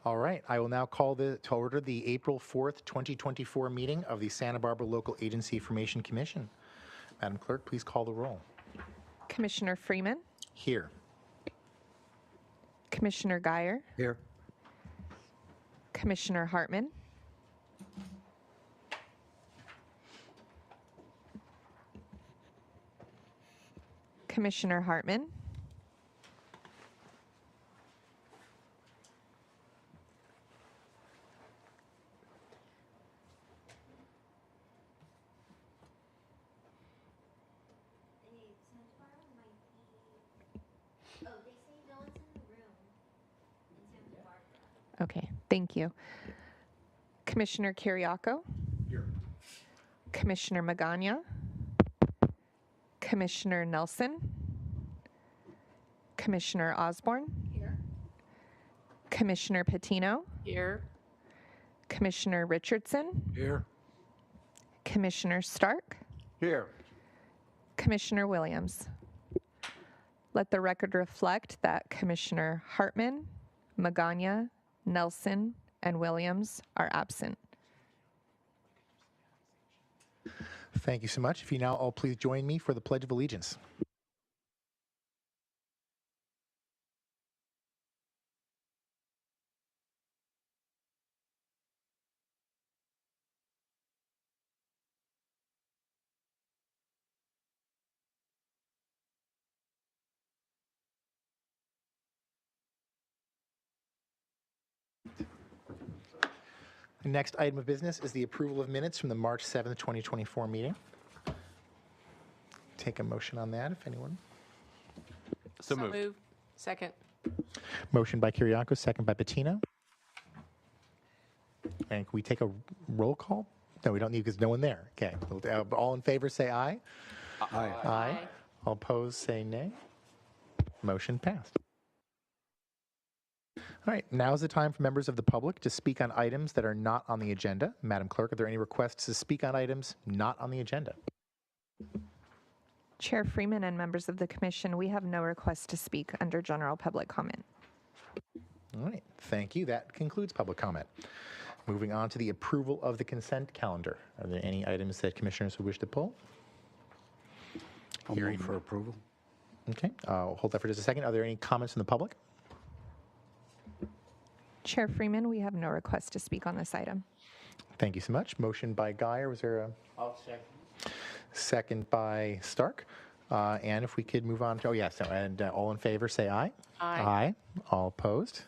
All right, I will now call to order the April 4th, 2024 meeting of the Santa Barbara Local Agency Information Commission. Madam Clerk, please call the roll. Commissioner Freeman, Here. Commissioner Geyer, Here. Commissioner Hartman, Commissioner Hartman, Oh, they say no one's in the room in Santa Barbara. okay, thank you. Commissioner Kiriako, Here. Commissioner Magana, Commissioner Nelson, Commissioner Osborne, Here. Commissioner Patino, Here. Commissioner Richardson, Here. Commissioner Stark, Here. Commissioner Williams. Let the record reflect that Commissioner Hartman, Magana, Nelson, and Williams are absent. Thank you so much. If you now all please join me for the Pledge of Allegiance. The next item of business is the approval of minutes from the March 7th, 2024 meeting. Take a motion on that, if anyone. So moved. Second. Motion by Kiriako, second by Patino. And can we take a roll call? No, we don't need because no one there. Okay. All in favor, say aye. Aye. Aye. All opposed, say nay. Motion passed. All right, now is the time for members of the public to speak on items that are not on the agenda. Madam Clerk, are there any requests to speak on items not on the agenda? Chair Freeman and members of the commission, we have no request to speak under general public comment. All right, thank you. That concludes public comment. Moving on to the approval of the consent calendar. Are there any items that commissioners would wish to pull? I'll Hearing move for approval. Okay, I'll hold that for just a second. Are there any comments from the public? Chair Freeman, we have no request to speak on this item. Thank you so much. Motion by Geyer. Was there a I'll second. second by Stark? And if we could move on to, all in favor, say aye. Aye. Aye. All opposed?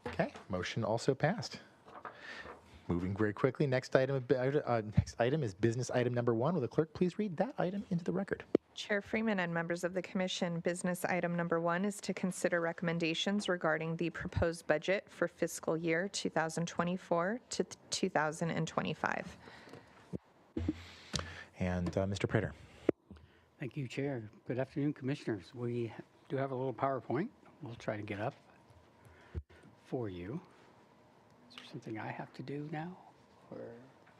Okay, motion also passed. Moving very quickly, next item is business item number 1. Will the clerk please read that item into the record? Chair Freeman and members of the commission, business item number 1 is to consider recommendations regarding the proposed budget for fiscal year 2024 to 2025. And Mr. Prater. Thank you, Chair. Good afternoon, Commissioners. We do have a little PowerPoint. We'll try to get up for you. Is there something I have to do now? Or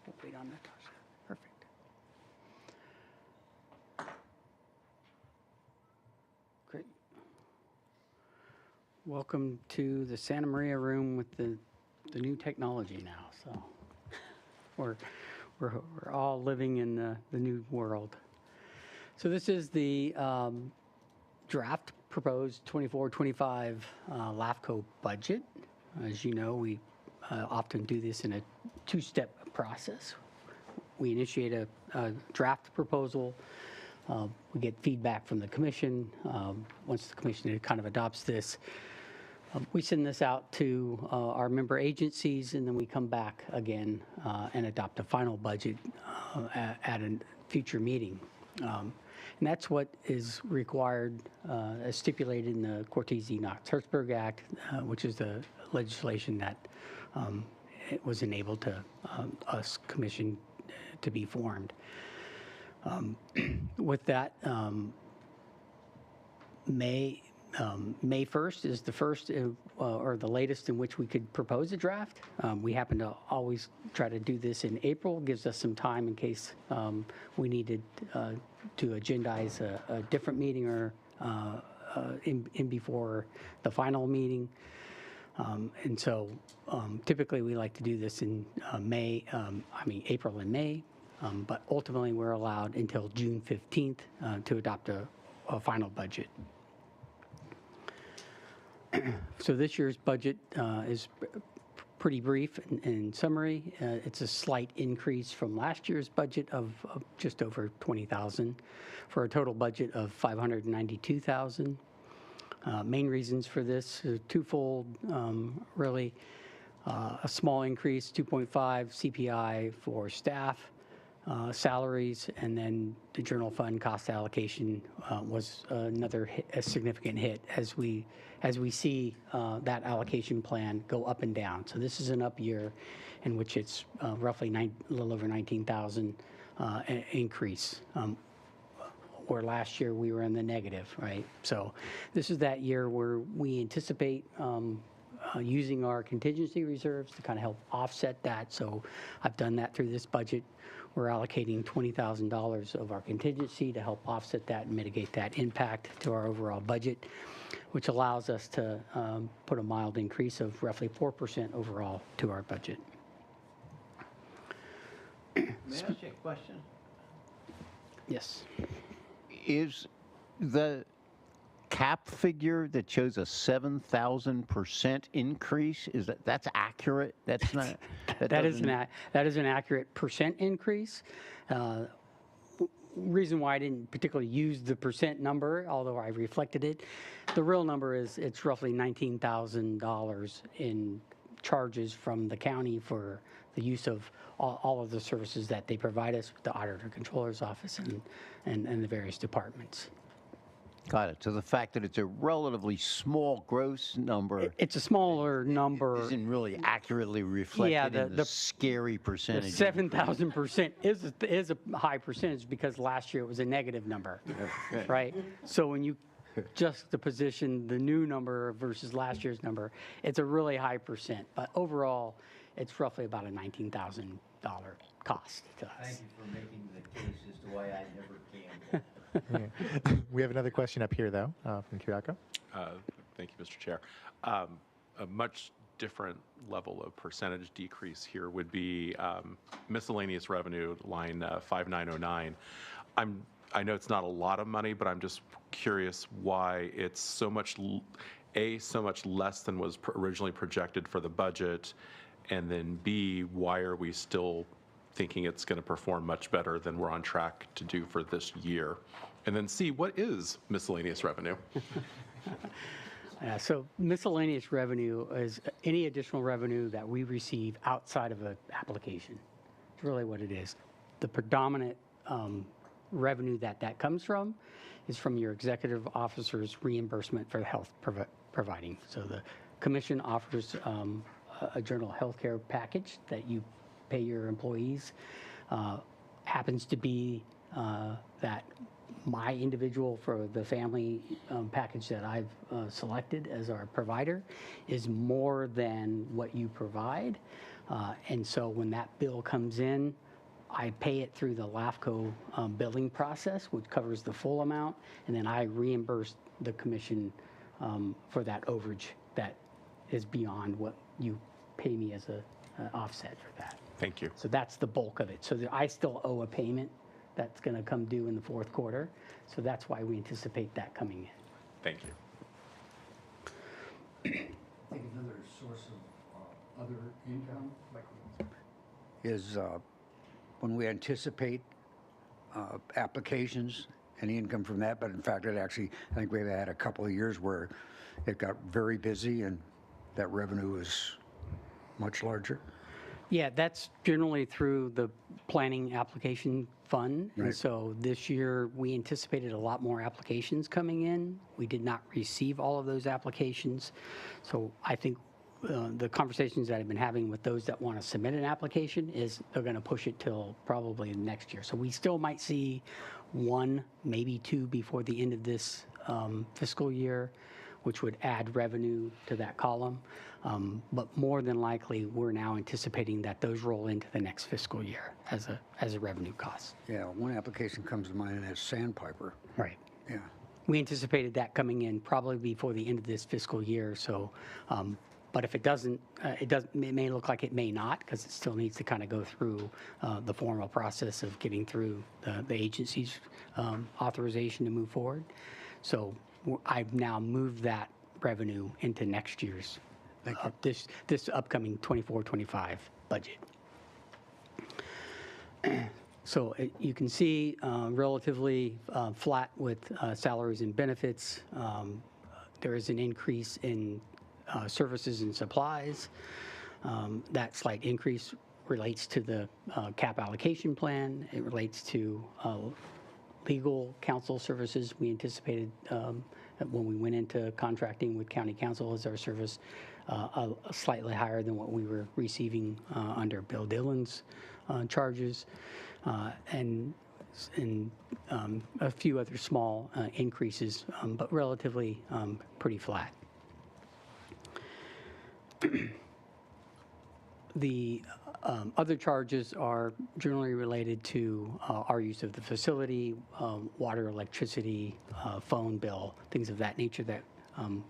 we'll wait on Natasha? Perfect. Great. Welcome to the Santa Maria room with the new technology now. So we're all living in the new world. So this is the draft proposed 24-25 LAFCO budget. As you know, we often do this in a two-step process. We initiate a draft proposal. We get feedback from the commission. Once the commission kind of adopts this, we send this out to our member agencies, and then we come back again and adopt a final budget at a future meeting. And that's what is required as stipulated in the Cortese-Knox-Hertzberg Act, which is the legislation that it was enabled to us commission to be formed. With that, May 1st is the first or the latest in which we could propose a draft. We happen to always try to do this in April, gives us some time in case we needed to agendize a different meeting or in before the final meeting. And so typically we like to do this in April and May, but ultimately we're allowed until June 15th to adopt a final budget. So this year's budget is pretty brief in summary. It's a slight increase from last year's budget of just over $20,000 for a total budget of $592,000. Main reasons for this are twofold, really. A small increase, 2.5 CPI for staff, salaries, and then the general fund cost allocation was a significant hit as we see that allocation plan go up and down. So this is an up year in which it's roughly a little over 19,000 increase. Where last year we were in the negative, right? So this is that year where we anticipate using our contingency reserves to kind of help offset that. So I've done that through this budget. We're allocating $20,000 of our contingency to help offset that and mitigate that impact to our overall budget, which allows us to put a mild increase of roughly 4% overall to our budget. May I ask you a question? Yes. Is the cap figure that shows a 7,000% increase, that's accurate? That's not. That is an accurate percent increase. Reason why I didn't particularly use the percent number, although I reflected it, the real number is it's roughly $19,000 in charges from the county for the use of all of the services that they provide us with the Auditor Controller's Office and the various departments. Got it. So the fact that it's a relatively small gross number It's a smaller number. isn't really accurately reflected in the scary The percentage. 7,000% is a high percentage because last year it was a negative number, right? So when you juxtaposition the new number versus last year's number, it's a really high percent. But overall, it's roughly about a $19,000 cost to us. Thank you for making the case as to why I never gamble. We have another question up here, though, from Kyoko. Thank you, Mr. Chair. A much different level of percentage decrease here would be miscellaneous revenue, line 5909. I know it's not a lot of money, but I'm just curious why it's so much, so much less than was originally projected for the budget, and then B, why are we still thinking it's going to perform much better than we're on track to do for this year? And then C, what is miscellaneous revenue? So miscellaneous revenue is any additional revenue that we receive outside of an application. It's really what it is. The predominant revenue that comes from is from your executive officer's reimbursement for health providing. So the commission offers a general health care package that you pay your employees. Happens to be that my individual for the family package that I've selected as our provider is more than what you provide. And so when that bill comes in, I pay it through the LAFCO billing process, which covers the full amount, and then I reimburse the commission for that overage that is beyond what you pay me as an offset for that. Thank you. So that's the bulk of it. So I still owe a payment that's going to come due in the fourth quarter. So that's why we anticipate that coming in. Thank you. I think another source of other income Is when we anticipate applications, any income from that, but in fact, I think we've had a couple of years where it got very busy and that revenue is much larger. Yeah, that's generally through the planning application fund. And Right. so this year, we anticipated a lot more applications coming in. We did not receive all of those applications. So I think the conversations that I've been having with those that want to submit an application is they're going to push it till probably next year. So we still might see one, maybe two before the end of this fiscal year, which would add revenue to that column. But more than likely, we're now anticipating that those roll into the next fiscal year as a revenue cost. Yeah, one application comes to mind, and that's Sandpiper. Right. Yeah. We anticipated that coming in probably before the end of this fiscal year. So But if it doesn't, it may look like it may not, because it still needs to kind of go through the formal process of getting through the agency's authorization to move forward. So I've now moved that revenue into next year's, this upcoming 24-25 budget. So you can see relatively flat with salaries and benefits. There is an increase in services and supplies. That slight increase relates to the cap allocation plan. It relates to legal counsel services. We anticipated when we went into contracting with county counsel as our service slightly higher than what we were receiving under Bill Dillon's charges, and a few other small increases, but relatively pretty flat. The other charges are generally related to our use of the facility, water, electricity, phone bill, things of that nature that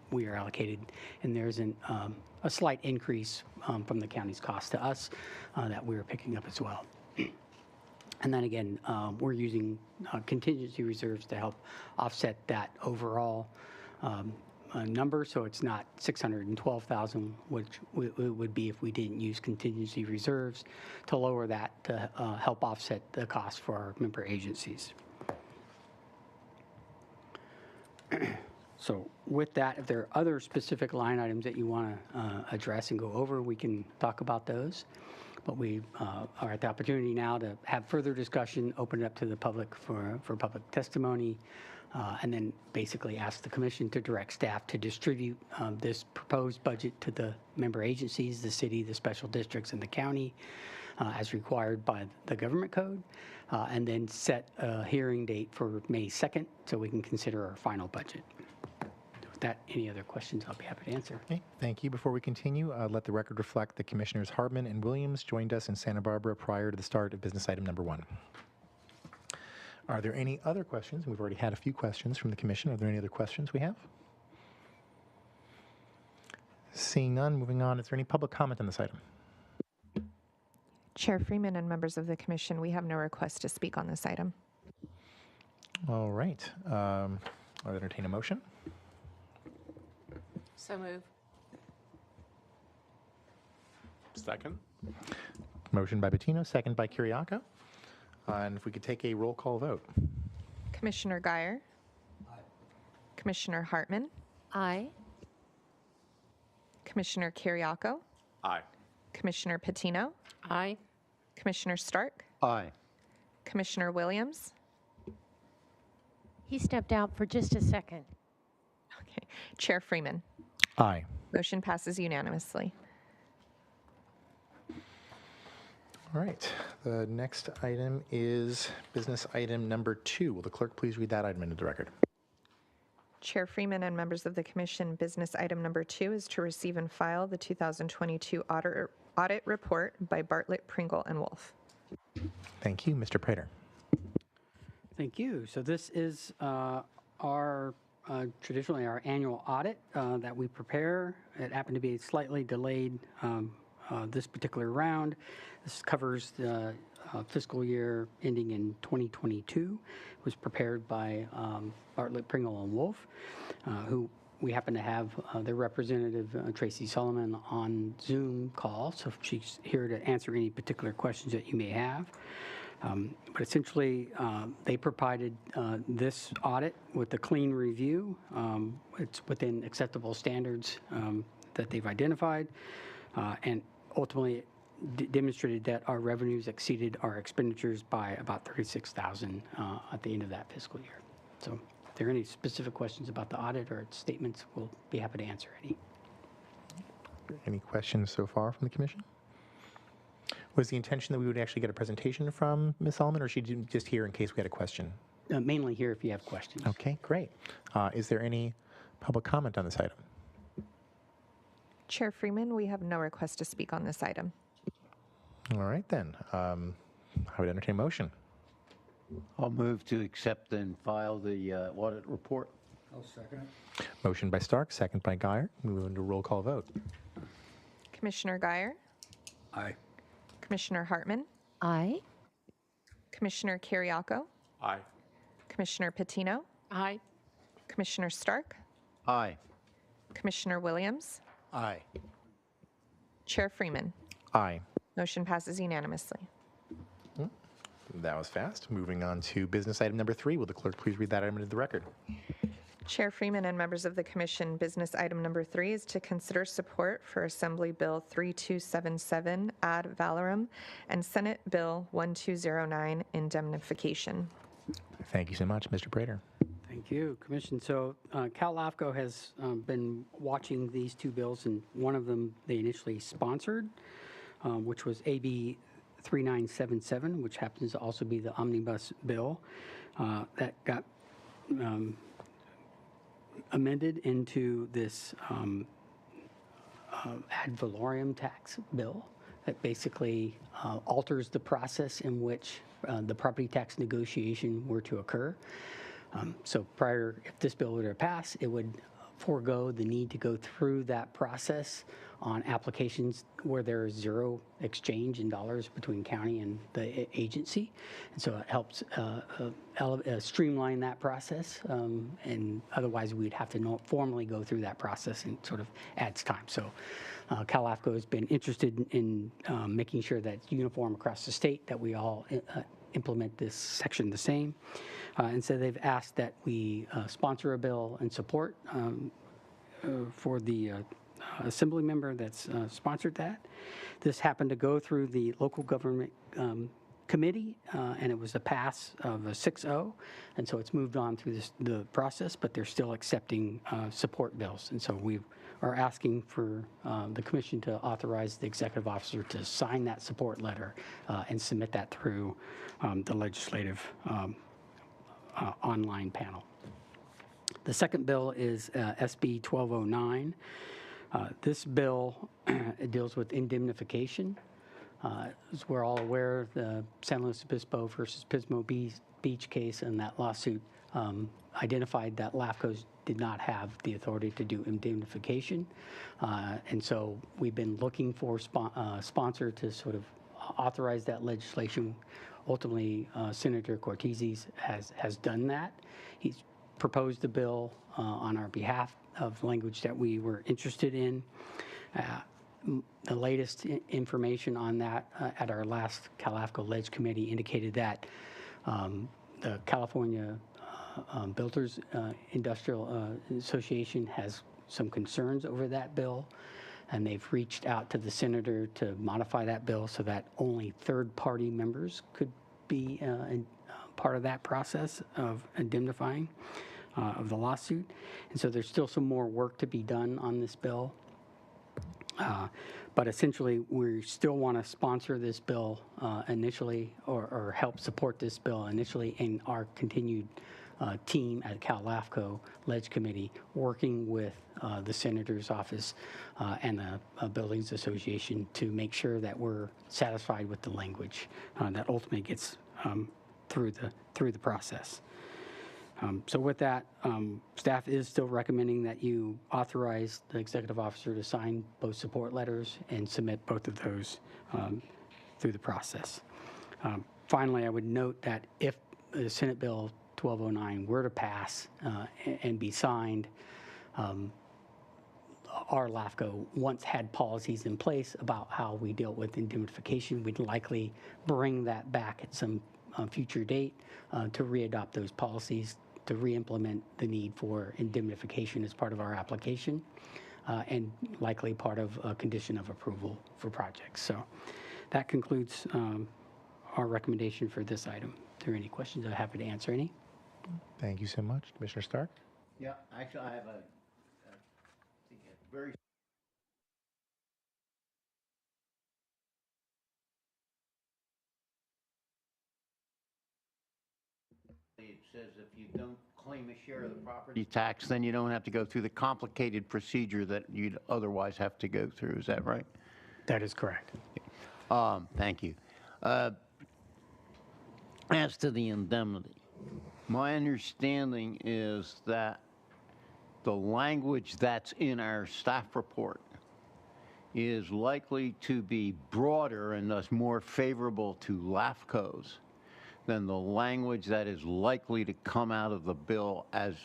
we are allocated. And there's a slight increase from the county's cost to us that we're picking up as well. And then again, we're using contingency reserves to help offset that overall number, so it's not 612,000, which it would be if we didn't use contingency reserves, to lower that to help offset the cost for our member agencies. So with that, if there are other specific line items that you want to address and go over, we can talk about those. But we are at the opportunity now to have further discussion, open it up to the public for public testimony, and then basically ask the commission to direct staff to distribute this proposed budget to the member agencies, the city, the special districts, and the county, as required by the government code, and then set a hearing date for May 2nd so we can consider our final budget. With that, any other questions, I'll be happy to answer. Okay, thank you. Before we continue, let the record reflect that Commissioners Hartman and Williams joined us in Santa Barbara prior to the start of business item number 1. Are there any other questions? We've already had a few questions from the commission. Are there any other questions we have? Seeing none, moving on. Is there any public comment on this item? Chair Freeman and members of the commission, we have no request to speak on this item. All right. I'll entertain a motion. So move. Second? Motion by Bettino, second by Kiriakou. And if we could take a roll call vote. Commissioner Guyer? Aye. Commissioner Hartman? Aye. Commissioner Kiriakou? Aye. Commissioner Patino? Aye. Commissioner Stark? Aye. Commissioner Williams? He stepped out for just a second. Okay. Chair Freeman? Aye. Motion passes unanimously. All right. The next item is business item number 2. Will the clerk please read that item into the record? Chair Freeman and members of the commission, business item number 2 is to receive and file the 2022 audit report by Bartlett, Pringle, and Wolf. Thank you. Mr. Prater. Thank you. So this is our traditionally our annual audit that we prepare. It happened to be slightly delayed this particular round. This covers the fiscal year ending in 2022. It was prepared by Bartlett, Pringle, and Wolf, who we happen to have their representative, Tracy Solomon, on Zoom call, so she's here to answer any particular questions that you may have. But essentially, they provided this audit with a clean review. It's within acceptable standards that they've identified, and ultimately demonstrated that our revenues exceeded our expenditures by about $36,000 at the end of that fiscal year. So if there are any specific questions about the audit or its statements, we'll be happy to answer any. Any questions so far from the commission? Was the intention that we would actually get a presentation from Ms. Solomon, or she just here in case we had a question? Mainly here if you have questions. Okay, great. Is there any public comment on this item? Chair Freeman, we have no request to speak on this item. All right, then. I would entertain a motion. I'll move to accept and file the audit report. I'll second it. Motion by Stark, second by Guyer. Move into a roll call vote. Commissioner Guyer, Aye. Commissioner Hartman, Aye. Commissioner Kiriako, Aye. Commissioner Patino, Aye. Commissioner Stark, Aye. Commissioner Williams, Aye. Chair Freeman. Aye. Motion passes unanimously. That was fast. Moving on to business item number 3. Will the clerk please read that item into the record? Chair Freeman and members of the commission, business item number 3 is to consider support for Assembly Bill 3277 ad valorem and Senate Bill 1209 indemnification. Thank you so much, Mr. Prater. Thank you, Commission. So Cal LAFCO has been watching these two bills, and one of them they initially sponsored, which was AB 3977, which happens to also be the omnibus bill that got amended into this ad valorem tax bill that basically alters the process in which the property tax negotiation were to occur. So prior, if this bill were to pass, it would forego the need to go through that process on applications where there is zero exchange in dollars between county and the agency. And so it helps streamline that process. And otherwise, we'd have to formally go through that process, and sort of adds time. So Cal LAFCO has been interested in making sure that it's uniform across the state, that we all implement this section the same. And so they've asked that we sponsor a bill and support for the assembly member that's sponsored that. This happened to go through the local government committee, and it was a pass of a 6-0, and so it's moved on through the process, but they're still accepting support bills. And so we are asking for the commission to authorize the executive officer to sign that support letter and submit that through the legislative online panel. The second bill is SB 1209. This bill deals with indemnification. As we're all aware, the San Luis Obispo versus Pismo Beach case and that lawsuit identified that LAFCOs did not have the authority to do indemnification. And so we've been looking for sponsor to sort of authorize that legislation. Ultimately, Senator Cortese has done that. He's proposed the bill on our behalf of language that we were interested in. The latest information on that at our last Cal LAFCO Ledge Committee indicated that the California Builders Industrial Association has some concerns over that bill, and they've reached out to the senator to modify that bill so that only third-party members could be part of that process of indemnifying of the lawsuit. And so there's still some more work to be done on this bill. But essentially, we still want to sponsor this bill initially, or help support this bill initially in our continued team at Cal LAFCO Ledge Committee, working with the Senator's office and the Buildings Association to make sure that we're satisfied with the language that ultimately gets through the process. So with that, staff is still recommending that you authorize the executive officer to sign both support letters and submit both of those through the process. Finally, I would note that if the Senate Bill 1209 were to pass and be signed, our LAFCO once had policies in place about how we deal with indemnification. We'd likely bring that back at some future date to readopt those policies, to re-implement the need for indemnification as part of our application, and likely part of a condition of approval for projects. So that concludes our recommendation for this item. If there are any questions, I'm happy to answer any. Thank you so much. Commissioner Stark? Yeah, actually, I have a very it says if you don't claim a share of the property tax, then you don't have to go through the complicated procedure that you'd otherwise have to go through. Is that right? That is correct. Thank you. As to the indemnity, my understanding is that the language that's in our staff report is likely to be broader and thus more favorable to LAFCOs than the language that is likely to come out of the bill as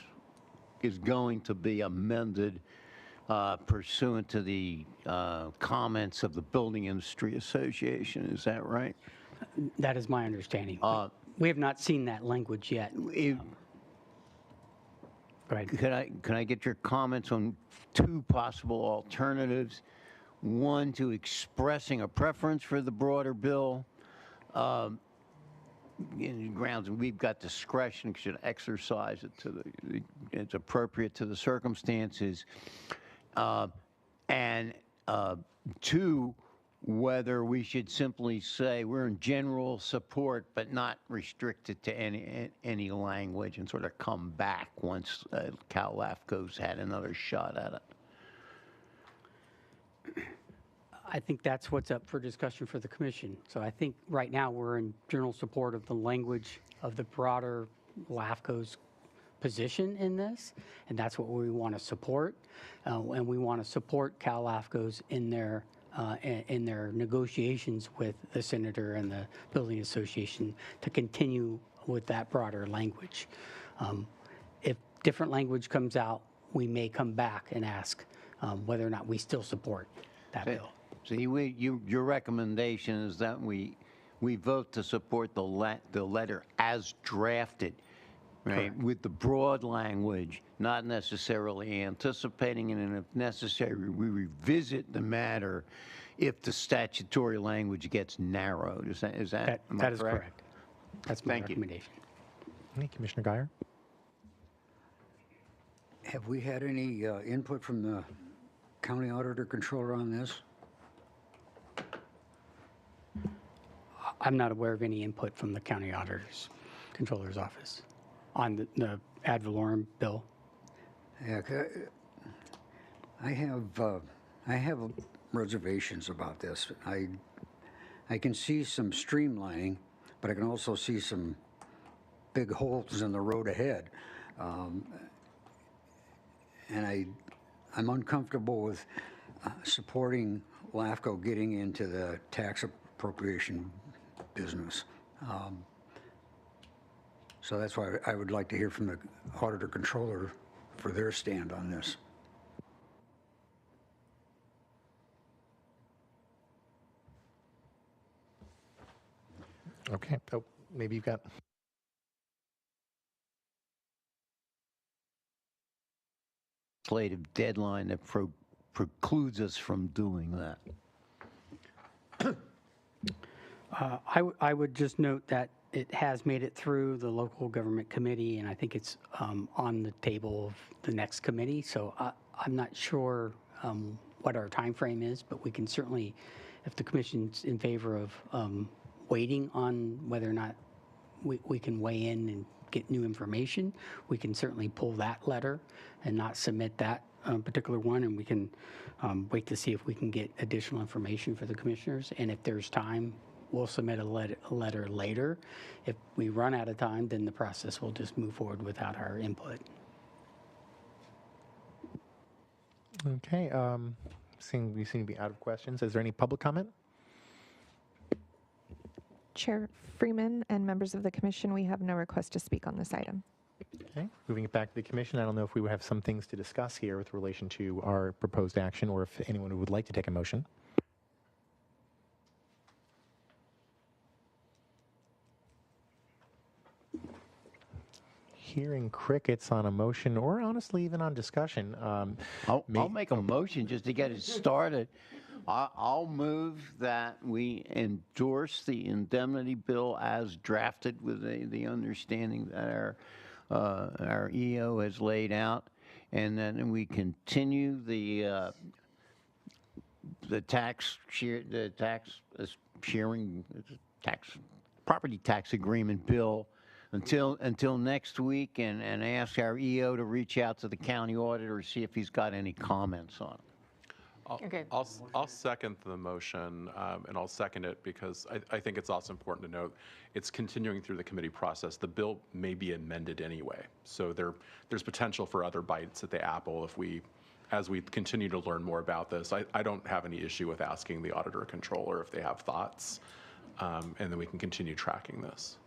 is going to be amended pursuant to the comments of the Building Industry Association. Is that right? That is my understanding. We have not seen that language yet. Go ahead. Can I get your comments on two possible alternatives? One, to expressing a preference for the broader bill. In grounds, we've got discretion, should exercise it to it's appropriate to the circumstances. And two, whether we should simply say we're in general support, but not restricted to any language, and sort of come back once Cal LAFCO's had another shot at it. I think that's what's up for discussion for the commission. So I think right now we're in general support of the language of the broader LAFCO's position in this, and that's what we want to support. And we want to support Cal LAFCO's in their negotiations with the senator and the Building Association to continue with that broader language. If different language comes out, we may come back and ask whether or not we still support that bill. So your recommendation is that we vote to support the letter as drafted, right? Correct. With the broad language, not necessarily anticipating it, and if necessary, we revisit the matter if the statutory language gets narrowed. Is that am I That is correct. That's my Thank you. recommendation. Hey, Commissioner Guyer? Have we had any input from the county auditor controller on this? I'm not aware of any input from the county auditor's controller's office on the ad valorem bill. Yeah, I have reservations about this. I can see some streamlining, but I can also see some big holes in the road ahead. And I'm uncomfortable with supporting LAFCO getting into the tax appropriation business. So that's why I would like to hear from the auditor controller for their stand on this. Okay. Oh, maybe you've got... legislative deadline that precludes us from doing that. I would just note that it has made it through the local government committee, and I think it's on the table of the next committee. So I'm not sure what our time frame is, but we can certainly, if the commission's in favor of waiting on whether or not we can weigh in and get new information, we can certainly pull that letter and not submit that particular one, and we can wait to see if we can get additional information for the commissioners. And if there's time, we'll submit a letter later. If we run out of time, then the process will just move forward without our input. Okay. We seem to be out of questions. Is there any public comment? Chair Freeman and members of the commission, we have no request to speak on this item. Okay. Moving it back to the commission, I don't know if we would have some things to discuss here with relation to our proposed action, or if anyone would like to take a motion. Hearing crickets on a motion, or honestly even on discussion. I'll make a motion just to get it started. I'll move that we endorse the indemnity bill as drafted with the understanding that our EO has laid out, and then we continue the property tax agreement bill until next week, and ask our EO to reach out to the county auditor to see if he's got any comments on it. Okay. I'll second the motion, and I'll second it because I think it's also important to note it's continuing through the committee process. The bill may be amended anyway, so there's potential for other bites at the apple if we as we continue to learn more about this, I don't have any issue with asking the auditor or controller if they have thoughts, and then we can continue tracking this.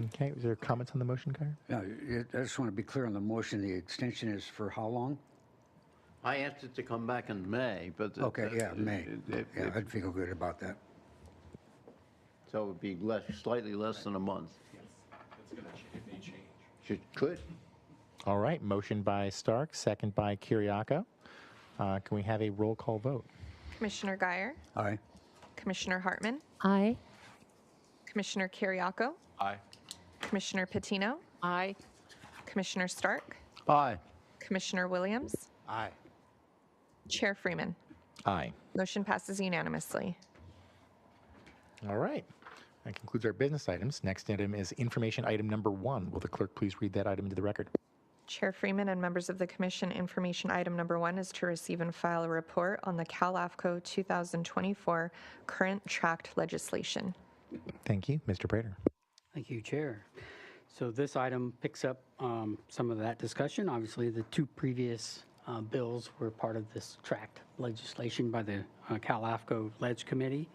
Okay, is there comments on the motion, Kyer? I just want to be clear on the motion. The extension is for how long? I asked it to come back in May, but. Okay, yeah, May. If- Yeah, I'd feel good about that. So it would be slightly less than a month. It's going to, it may change. Could. All right, motion by Stark, second by Kiriakou. Can we have a roll call vote? Commissioner Guyer, Aye. Commissioner Hartman, Aye. Commissioner Kiriakou, Aye. Commissioner Patino, Aye. Commissioner Stark, Aye. Commissioner Williams, Aye. Chair Freeman. Aye. Motion passes unanimously. All right. That concludes our business items. Next item is information item number 1. Will the clerk please read that item into the record? Chair Freeman and members of the commission, information item number 1 is to receive and file a report on the LAFCO 2024 current tract legislation. Thank you. Mr. Prater. Thank you, Chair. So this item picks up some of that discussion. Obviously, the 2 previous bills were part of this tract legislation by the LAFCO Ledge Committee.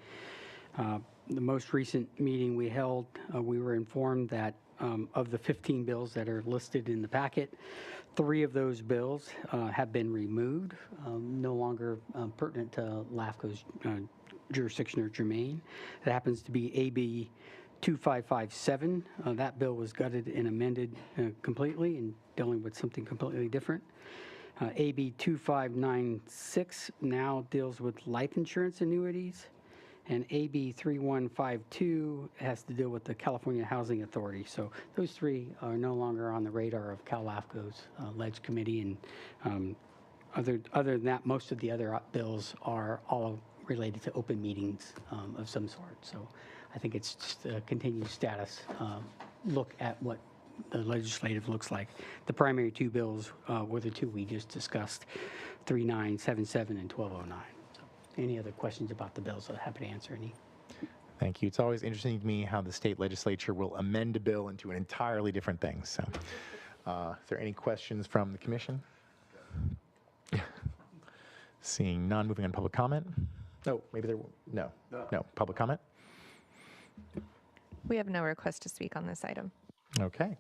The most recent meeting we held, we were informed that of the 15 bills that are listed in the packet, 3 of those bills have been removed, no longer pertinent to LAFCO's jurisdiction or germane. It happens to be AB 2557. That bill was gutted and amended completely and dealing with something completely different. AB 2596 now deals with life insurance annuities. And AB 3152 has to deal with the California Housing Authority. So those 3 are no longer on the radar of LAFCO's Ledge Committee. And other than that, most of the other bills are all related to open meetings of some sort. So I think it's just a continued status look at what the legislative looks like. The primary 2 bills were the 2 we just discussed, 3977 and 1209. Any other questions about the bills? I'm happy to answer any. Thank you. It's always interesting to me how the state legislature will amend a bill into an entirely different thing. So, is there any questions from the commission? Seeing none, moving on to public comment. Oh, maybe there. No. Public comment. We have no request to speak on this item. Okay,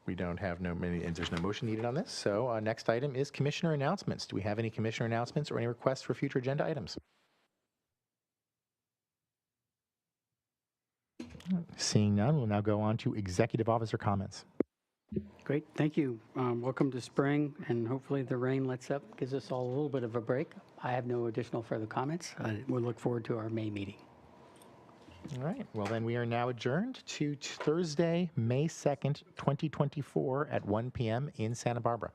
we don't have there's no motion needed on this. So next item is commissioner announcements. Do we have any commissioner announcements or any requests for future agenda items? Seeing none, we'll now go on to executive officer comments. Great, thank you. Welcome to spring, and hopefully the rain lets up, gives us all a little bit of a break. I have no additional further comments. We'll look forward to our May meeting. All right, well then we are now adjourned to Thursday, May 2nd, 2024 at 1 p.m. in Santa Barbara.